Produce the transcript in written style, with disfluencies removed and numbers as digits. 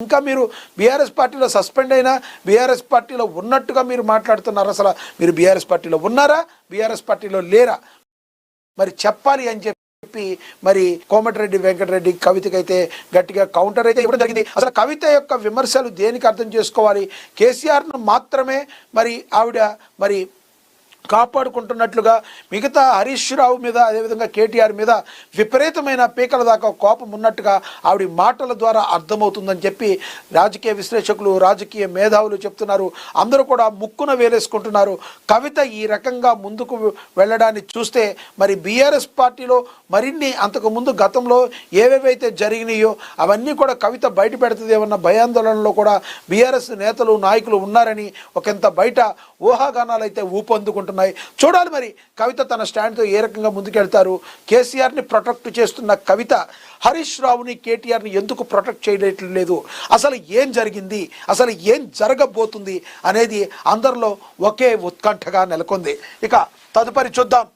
ఇంకా మీరు బీఆర్ఎస్ పార్టీలో సస్పెండ్ అయినా బీఆర్ఎస్ పార్టీలో ఉన్నట్టుగా మీరు మాట్లాడుతున్నారు. అసలు మీరు బీఆర్ఎస్ పార్టీలో ఉన్నారా, బీఆర్ఎస్ పార్టీలో లేరా? మరి చెప్పాలి అని చెప్పి మరి కోమటిరెడ్డి వెంకటరెడ్డి కవితకైతే గట్టిగా కౌంటర్ అయితే ఇవ్వడం జరిగింది. అసలు కవిత యొక్క విమర్శలు దేనికి అర్థం చేసుకోవాలి? కేసీఆర్ను మాత్రమే మరి ఆవిడ మరి కాపాడుకుంటున్నట్లుగా మిగతా హరీష్ రావు మీద అదేవిధంగా కేటీఆర్ మీద విపరీతమైన పీకల దాకా కోపం ఉన్నట్టుగా ఆవిడ మాటల ద్వారా అర్థమవుతుందని చెప్పి రాజకీయ విశ్లేషకులు, రాజకీయ మేధావులు చెప్తున్నారు. అందరూ కూడా ముక్కున వేలేసుకుంటున్నారు. కవిత ఈ రకంగా ముందుకు వెళ్ళడాన్ని చూస్తే మరి బీఆర్ఎస్ పార్టీలో మరిన్ని అంతకుముందు గతంలో ఏవేవైతే జరిగినాయో అవన్నీ కూడా కవిత బయట పెడుతుందేమన్న భయాందోళనలో కూడా బీఆర్ఎస్ నేతలు, నాయకులు ఉన్నారని ఒకంత బయట ఊహాగానాలు అయితే ఊపందుకుంటున్నారు. చూడాలి మరి కవిత తన స్టాండ్తో ఏ రకంగా ముందుకెళ్తారు. కేసీఆర్ని ప్రొటెక్ట్ చేస్తున్న కవిత హరీష్ రావుని, కేటీఆర్ని ఎందుకు ప్రొటెక్ట్ చేయట్లేదు? అసలు ఏం జరిగింది, అసలు ఏం జరగబోతుంది అనేది అందరిలో ఒకే ఉత్కంఠగా నెలకొంది. ఇక తదుపరి చూద్దాం.